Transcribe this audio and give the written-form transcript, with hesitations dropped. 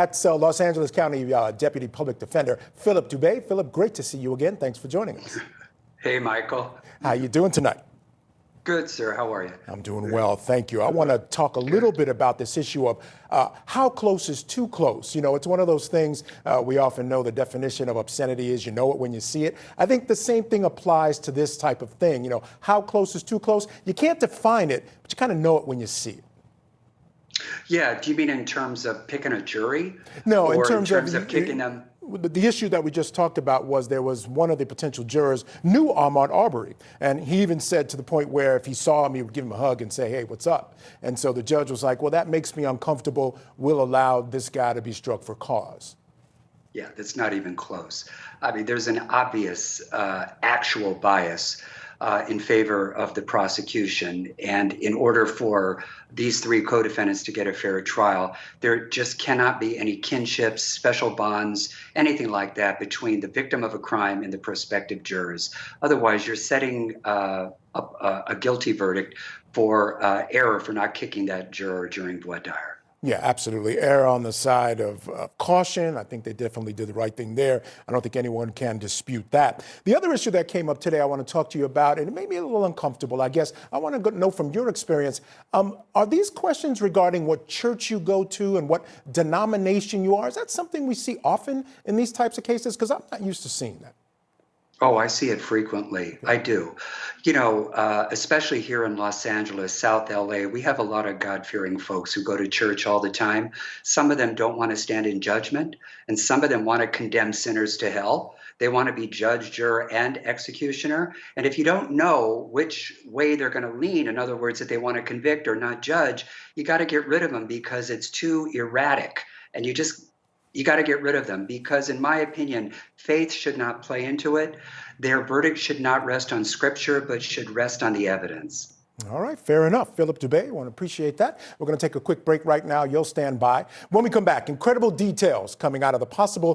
That's Los Angeles County Deputy Public Defender Philip Dube. Philip, great to see you again. Thanks for joining us. Hey, Michael. How you doing tonight? Good, sir. How are you? I'm doing well, thank you. I want to talk a little bit about this issue of how close is too close. You know, it's one of those things we often know the definition of obscenity is you know it when you see it. I think the same thing applies to this type of thing. You know, how close is too close? You can't define it, but you kind of know it when you see it. Yeah. Do you mean in terms of picking a jury? No, or in terms of kicking them? The issue that we just talked about was there was one of the potential jurors knew Ahmaud Arbery, and he even said to the point where if he saw him, he would give him a hug and say, hey, what's up? And so the judge was like, well, that makes me uncomfortable. We'll allow this guy to be struck for cause. Yeah, that's not even close. I mean, there's an obvious actual bias in favor of the prosecution. And in order for these three co-defendants to get a fair trial, there just cannot be any kinships, special bonds, anything like that between the victim of a crime and the prospective jurors. Otherwise, you're setting up a guilty verdict for error for not kicking that juror during voir dire. Yeah, absolutely. Err on the side of caution. I think they definitely did the right thing there. I don't think anyone can dispute that. The other issue that came up today I want to talk to you about, and it made me a little uncomfortable, I guess. I want to know from your experience, are these questions regarding what church you go to and what denomination you are? Is that something we see often in these types of cases? Because I'm not used to seeing that. Oh, I see it frequently. I do. You know, especially here in Los Angeles, South LA, we have a lot of God-fearing folks who go to church all the time. Some of them don't want to stand in judgment, and some of them want to condemn sinners to hell. They want to be judge, juror, and executioner. And if you don't know which way they're going to lean, in other words, that they want to convict or not judge, you got to get rid of them because it's too erratic. And you got to get rid of them because, in my opinion, faith should not play into it. Their verdict should not rest on scripture, but should rest on the evidence. All right, fair enough. Philip Dube, I want to appreciate that. We're going to take a quick break right now. You'll stand by. When we come back, incredible details coming out of the possible